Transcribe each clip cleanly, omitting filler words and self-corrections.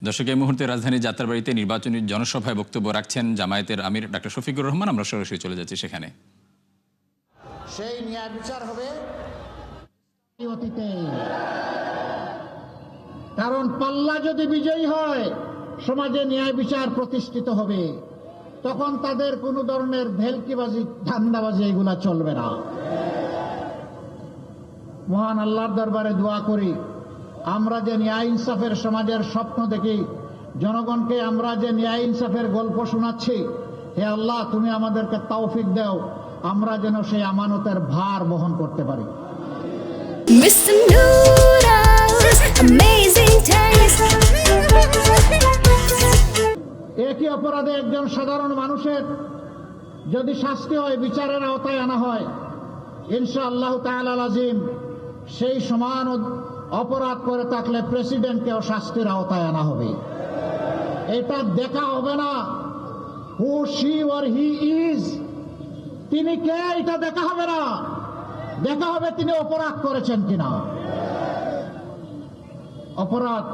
দর্শক, এই মুহূর্তে রাজধানীর যাত্রাবাড়িতে নির্বাচনী জনসভায় বক্তব্য রাখছেন জামায়াতের আমির ডক্টর শফিকুর রহমান। আমরা সরাসরি চলে যাচ্ছি সেখানে। সেই ন্যায় বিচার হবে অতীতে, কারণ পাল্লা যদি বিজয়ী হয় সমাজে ন্যায় বিচার প্রতিষ্ঠিত হবে। তখন তাদের কোনো ধরনের ভেলকিবাজি, ধান্দাবাজি এগুলা চলবে না। মহান আল্লাহর দরবারে দোয়া করি, আমরা যে ন্যায় ইনসাফের সমাজের স্বপ্ন দেখি, জনগণকে আমরা যে ন্যায় ইনসাফের গল্প শোনাচ্ছি, হে আল্লাহ তুমি আমাদেরকে তৌফিক দাও, আমরা যেন সেই আমানতের ভার বহন করতে পারি। Mr. Noodles, amazing taste. একই অপরাধে একজন সাধারণ মানুষের যদি শাস্তি হয়, বিচারের আওতায় আনা হয়, ইনশাআল্লাহ তাআলা আজিম সেই সমান অপরাধ করে থাকলে প্রেসিডেন্টকেও শাস্তির আওতায় আনা হবে। এটা দেখা হবে না হু শি অর হি ইজ, তিনি কে, এটা দেখা হবে না। দেখা হবে তিনি অপরাধ করেছেন কিনা। অপরাধ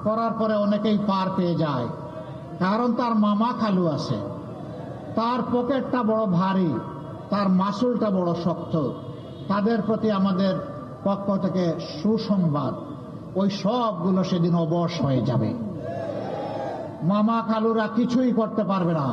করার পরে অনেকেই পার পেয়ে যায়, কারণ তার মামা খালু আছে, তার পকেটটা বড় ভারী, তার মাসুলটা বড় শক্ত। তাদের প্রতি আমাদের পক্ষ থেকে সুসংবাদ, ওই সবগুলো সেদিন অবশ হয়ে যাবে। মামা খালুরা কিছুই করতে পারবে না।